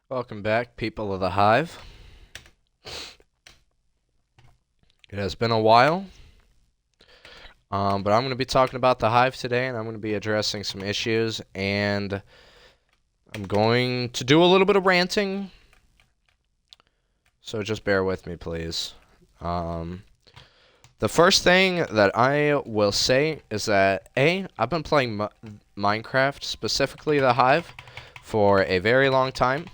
Welcome back, people of the Hive. It has been a while, but I'm going to be talking about the Hive today, and I'm going to be addressing some issues, and I'm going to do a little bit of ranting, so just bear with me, please. The first thing that I will say is that, I've been playing Minecraft, specifically the Hive, for a very long time,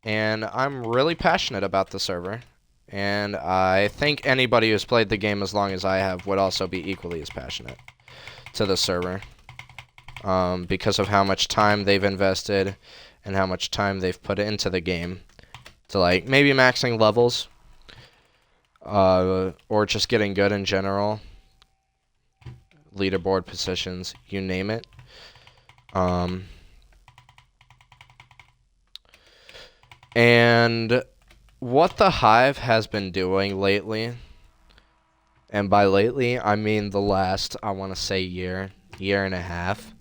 and I'm really passionate about the server. And I think anybody who's played the game as long as I have would also be equally as passionate to the server. Because of how much time they've invested and how much time they've put into the game. To like, maybe maxing levels. Or just getting good in general. Leaderboard positions, you name it. And what the Hive has been doing lately, and by lately, I mean the last, I want to say year and a half,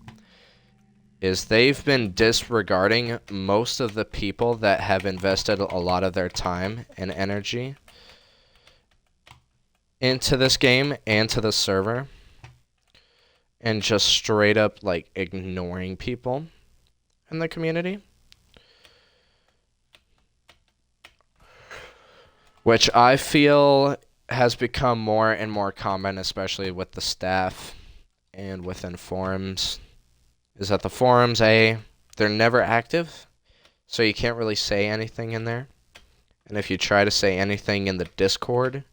is they've been disregarding most of the people that have invested a lot of their time and energy into this game and to the server, and just straight up, like, ignoring people in the community. Which I feel has become more and more common, especially with the staff and within forums, is that the forums, they're never active, so you can't really say anything in there. And if you try to say anything in the Discord,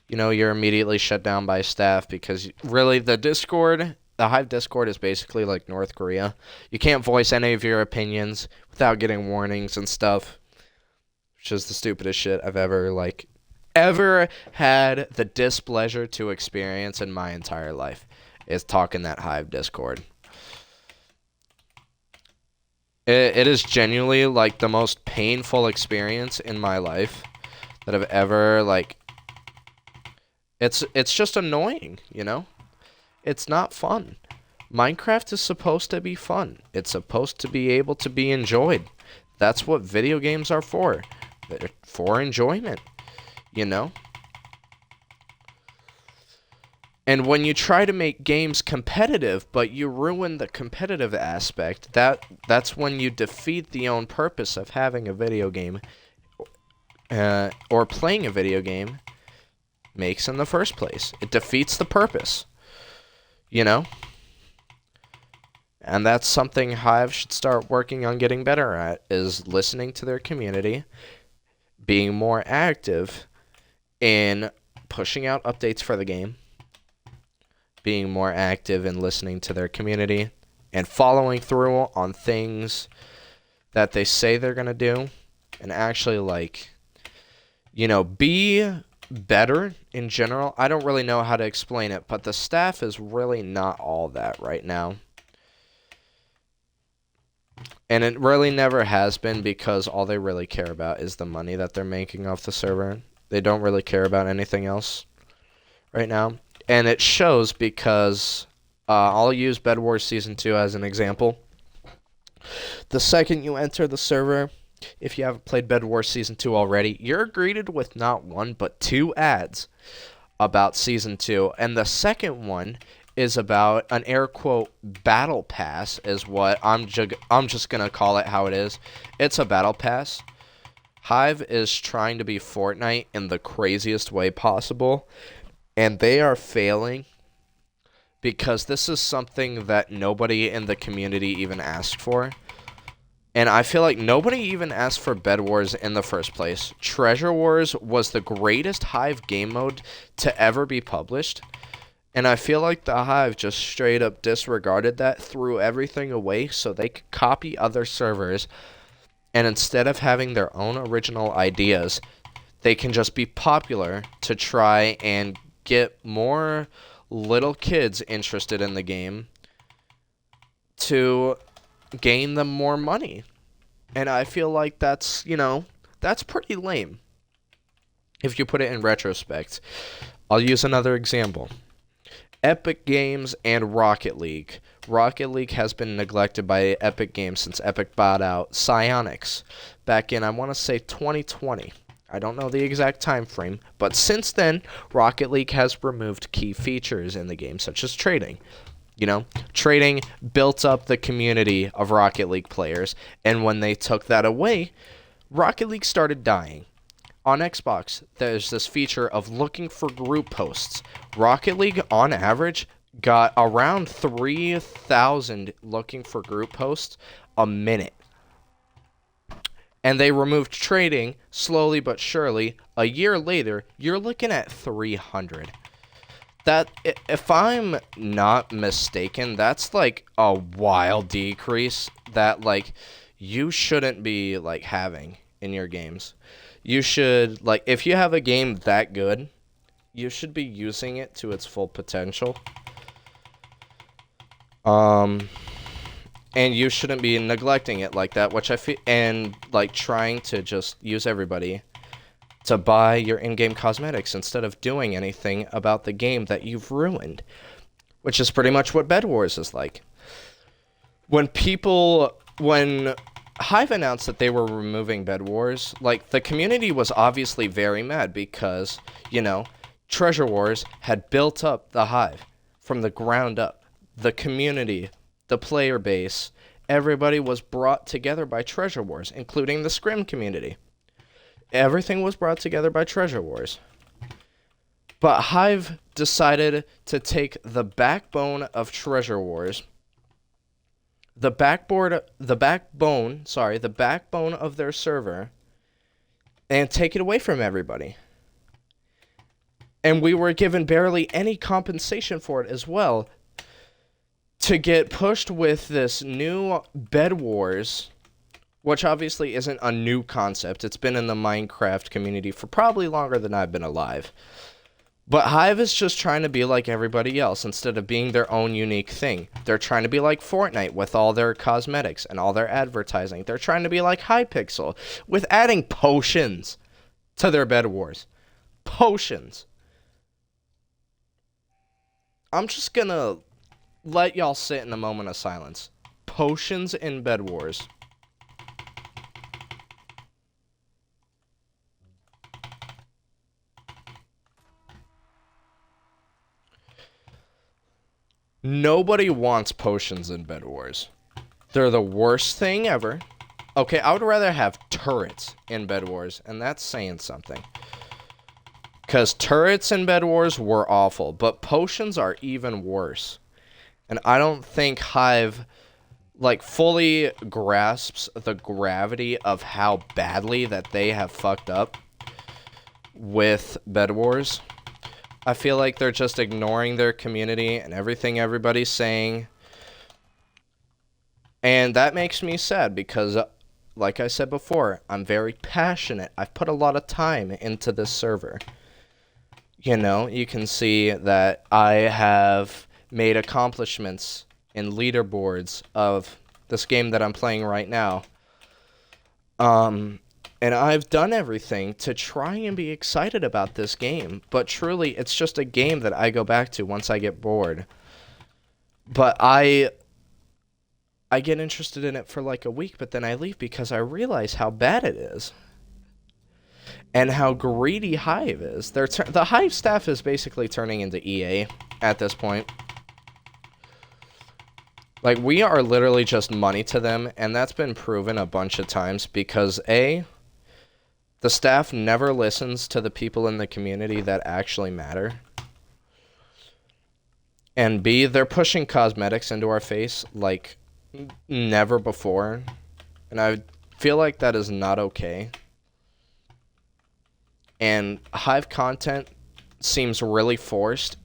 you know, you're immediately shut down by staff, because really the Hive Discord is basically like North Korea. You can't voice any of your opinions without getting warnings and stuff. Which is the stupidest shit I've ever had the displeasure to experience in my entire life, is talking that Hive Discord. It is genuinely, like, the most painful experience in my life that I've ever, like... It's just annoying, you know? It's not fun. Minecraft is supposed to be fun. It's supposed to be able to be enjoyed. That's what video games are for. They're for enjoyment, you know? And when you try to make games competitive, but you ruin the competitive aspect, that's when you defeat the own purpose of having a video game, or playing a video game makes in the first place. It defeats the purpose, you know? And that's something Hive should start working on getting better at, is listening to their community, being more active in pushing out updates for the game, being more active in listening to their community, and following through on things that they say they're going to do, and actually, like, you know, be better in general. I don't really know how to explain it, but the staff is really not all that right now. And it really never has been, because all they really care about is the money that they're making off the server. They don't really care about anything else right now. And it shows because I'll use Bed Wars Season 2 as an example. The second you enter the server, if you haven't played Bed Wars Season 2 already, you're greeted with not one but two ads about Season 2. And the second one is about an air quote battle pass, is what I'm just gonna call it how it is. It's a battle pass. Hive is trying to be Fortnite in the craziest way possible, and they are failing, because this is something that nobody in the community even asked for. And I feel like nobody even asked for Bed Wars in the first place. Treasure Wars was the greatest Hive game mode to ever be published. And I feel like the Hive just straight up disregarded that, threw everything away so they could copy other servers. And instead of having their own original ideas, they can just be popular to try and get more little kids interested in the game to gain them more money. And I feel like that's, you know, that's pretty lame if you put it in retrospect. I'll use another example. Epic Games and Rocket League Rocket League has been neglected by Epic Games since Epic bought out Psyonix back in, I want to say, 2020. I don't know the exact time frame, but since then, Rocket League has removed key features in the game, such as trading. You know, trading built up the community of Rocket League players, and when they took that away, Rocket League started dying. On Xbox, there's this feature of looking for group posts. Rocket League, on average, got around 3,000 looking for group posts a minute. And they removed trading slowly but surely. A year later, you're looking at 300. That, if I'm not mistaken, that's like a wild decrease that like you shouldn't be like having in your games. You should, like, if you have a game that good, you should be using it to its full potential. And you shouldn't be neglecting it like that, which I feel, and like trying to just use everybody to buy your in-game cosmetics instead of doing anything about the game that you've ruined, which is pretty much what Bed Wars is like. When Hive announced that they were removing Bed Wars, like, the community was obviously very mad because, you know, Treasure Wars had built up the Hive from the ground up. The community, the player base, everybody was brought together by Treasure Wars, including the Scrim community. Everything was brought together by Treasure Wars. But Hive decided to take the backbone of Treasure Wars, the backbone of their server, and take it away from everybody. And we were given barely any compensation for it as well, to get pushed with this new Bed Wars, which obviously isn't a new concept. It's been in the Minecraft community for probably longer than I've been alive. But Hive is just trying to be like everybody else instead of being their own unique thing. They're trying to be like Fortnite with all their cosmetics and all their advertising. They're trying to be like Hypixel with adding potions to their Bed Wars. Potions. I'm just gonna let y'all sit in a moment of silence. Potions in Bed Wars. Nobody wants potions in Bed Wars. They're the worst thing ever. Okay, I would rather have turrets in Bed Wars, and that's saying something. Because turrets in Bed Wars were awful, but potions are even worse. And I don't think Hive, like, fully grasps the gravity of how badly that they have fucked up with Bed Wars. I feel like they're just ignoring their community and everything everybody's saying. And that makes me sad because, like I said before, I'm very passionate. I've put a lot of time into this server. You know, you can see that I have made accomplishments in leaderboards of this game that I'm playing right now. And I've done everything to try and be excited about this game, but truly, it's just a game that I go back to once I get bored. But I get interested in it for like a week, but then I leave because I realize how bad it is. And how greedy Hive is. The Hive staff is basically turning into EA at this point. Like, we are literally just money to them, and that's been proven a bunch of times because, A, the staff never listens to the people in the community that actually matter. And B, they're pushing cosmetics into our face like never before. And I feel like that is not okay. And Hive content seems really forced,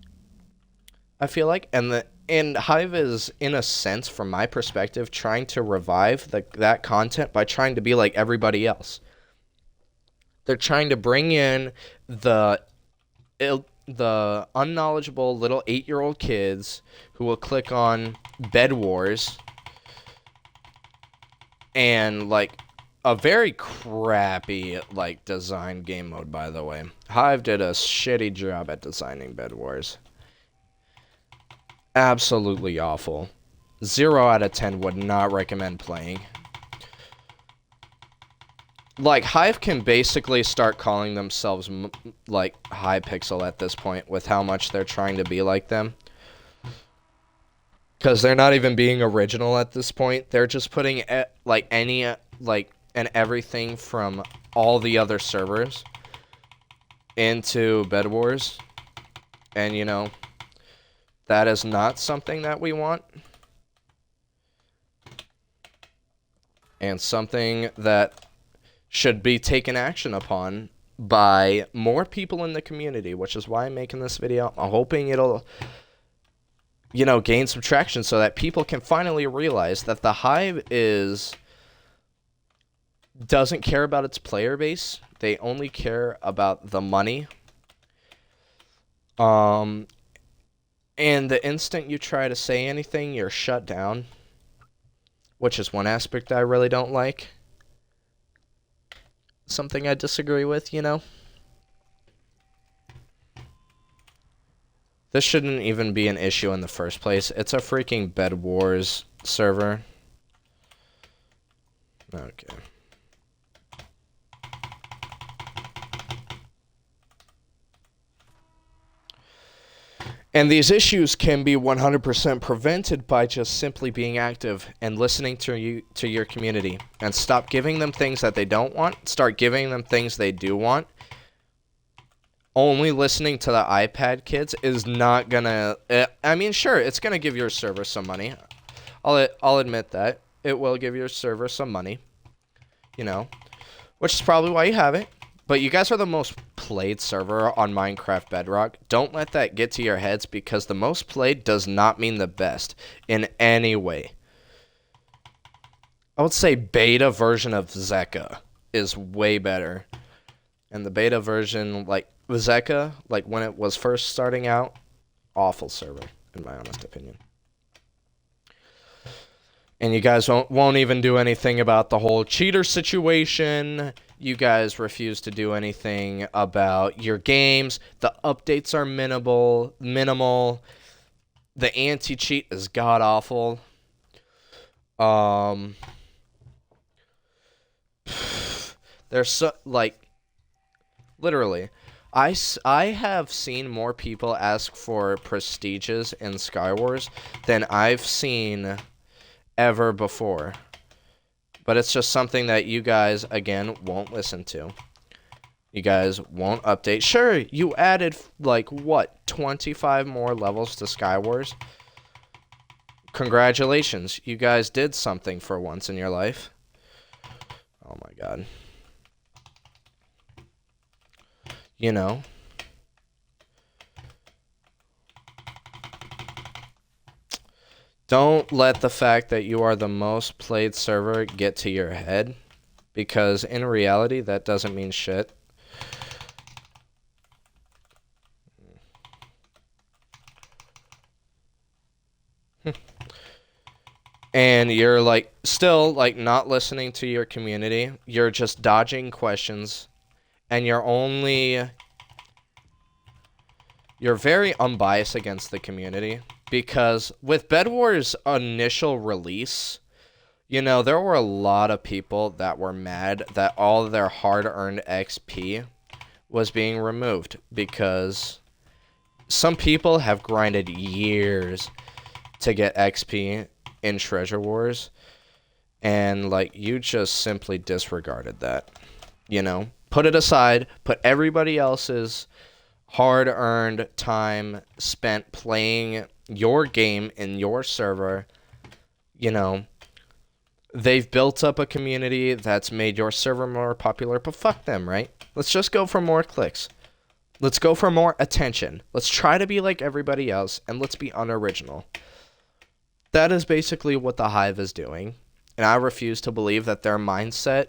I feel like. And Hive is, in a sense, from my perspective, trying to revive that content by trying to be like everybody else. They're trying to bring in the unknowledgeable little 8-year-old kids who will click on Bed Wars and, like, a very crappy, like, design game mode, by the way. Hive did a shitty job at designing Bed Wars. Absolutely awful. 0 out of 10 would not recommend playing. Like, Hive can basically start calling themselves, like, Hypixel at this point with how much they're trying to be like them. Because they're not even being original at this point. They're just putting, like, any, like, and everything from all the other servers into Bed Wars. And, you know, that is not something that we want. And something that should be taken action upon by more people in the community, which is why I'm making this video. I'm hoping it'll, you know, gain some traction so that people can finally realize that the Hive doesn't care about its player base. They only care about the money. And the instant you try to say anything, you're shut down, which is one aspect I really don't like. Something I disagree with, you know? This shouldn't even be an issue in the first place. It's a freaking Bed Wars server. Okay. And these issues can be 100% prevented by just simply being active and listening to your community. And stop giving them things that they don't want. Start giving them things they do want. Only listening to the iPad kids is not gonna... I mean, sure, it's gonna give your server some money. I'll admit that. It will give your server some money. You know. Which is probably why you have it. But you guys are the most played server on Minecraft Bedrock. Don't let that get to your heads, because the most played does not mean the best in any way. I would say beta version of Zeka is way better. And the beta version, like Zeka, like when it was first starting out, awful server, in my honest opinion. And you guys won't even do anything about the whole cheater situation. You guys refuse to do anything about your games. The updates are minimal. The anti-cheat is god-awful. There's so, like, literally, I have seen more people ask for prestiges in Skywars than I've seen ever before. But it's just something that you guys, again, won't listen to. You guys won't update. Sure, you added, like, what, 25 more levels to Skywars? Congratulations. You guys did something for once in your life. Oh my god. You know. Don't let the fact that you are the most played server get to your head, because in reality, that doesn't mean shit. And you're, like, still, like, not listening to your community. You're just dodging questions, and you're very unbiased against the community. Because with Bed Wars' initial release, you know, there were a lot of people that were mad that all of their hard-earned XP was being removed. Because some people have grinded years to get XP in Treasure Wars. And, like, you just simply disregarded that. You know? Put it aside. Put everybody else's hard-earned time spent playing your game in your server. You know, they've built up a community that's made your server more popular, but fuck them, right? Let's just go for more clicks. Let's go for more attention. Let's try to be like everybody else, and let's be unoriginal. That is basically what the Hive is doing, and I refuse to believe that their mindset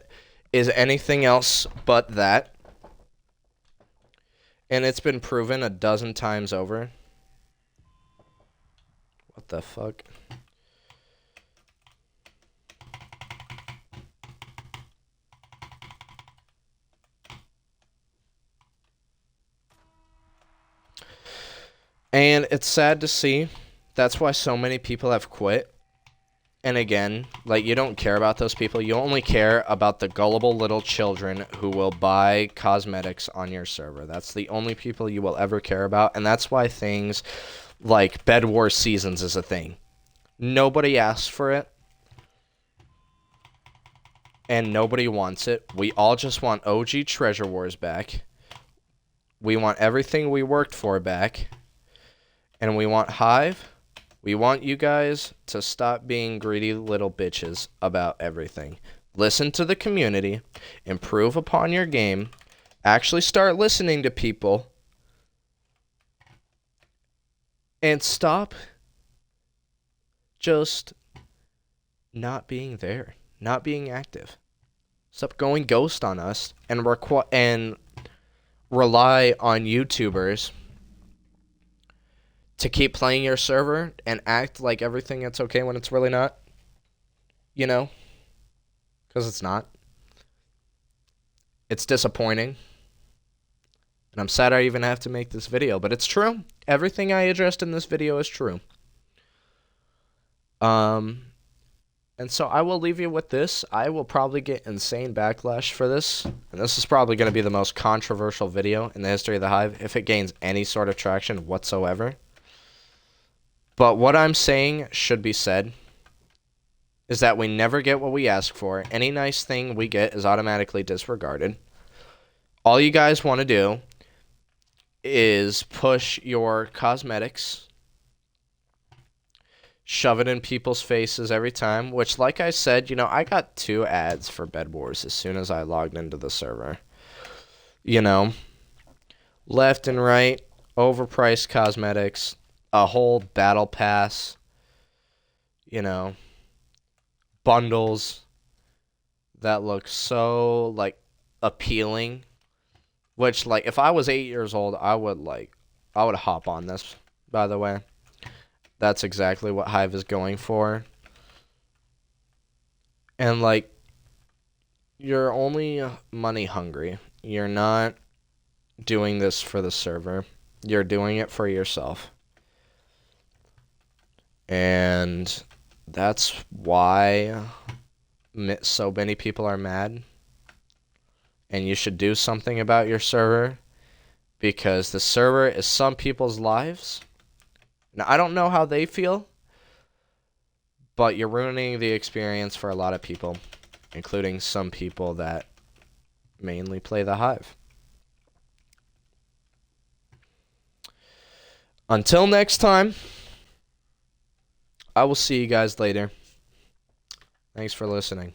is anything else but that. And it's been proven a dozen times over. What the fuck? And it's sad to see. That's why so many people have quit. And again, like, you don't care about those people. You only care about the gullible little children who will buy cosmetics on your server. That's the only people you will ever care about, and that's why things like Bed Wars Seasons is a thing. Nobody asks for it, and nobody wants it. We all just want OG Treasure Wars back. We want everything we worked for back. And we want Hive. We want you guys to stop being greedy little bitches about everything. Listen to the community. Improve upon your game. Actually start listening to people. And stop just not being there. Not being active. Stop going ghost on us and rely on YouTubers to keep playing your server and act like everything it's okay when it's really not. You know? Because it's not. It's disappointing. And I'm sad I even have to make this video, but it's true. Everything I addressed in this video is true. And so I will leave you with this. I will probably get insane backlash for this. And this is probably going to be the most controversial video in the history of the Hive, if it gains any sort of traction whatsoever. But what I'm saying should be said is that we never get what we ask for. Any nice thing we get is automatically disregarded. All you guys want to do is push your cosmetics, shove it in people's faces every time, which, like I said, you know, I got 2 ads for Bed Wars as soon as I logged into the server. You know, left and right, overpriced cosmetics, a whole battle pass, you know, bundles that look so, like, appealing, which, like, if I was 8 years old, I would hop on this, by the way. That's exactly what Hive is going for. And, like, you're only money hungry. You're not doing this for the server. You're doing it for yourself. And that's why so many people are mad. And you should do something about your server, because the server is some people's lives. Now, I don't know how they feel, but you're ruining the experience for a lot of people, including some people that mainly play the Hive. Until next time, I will see you guys later. Thanks for listening.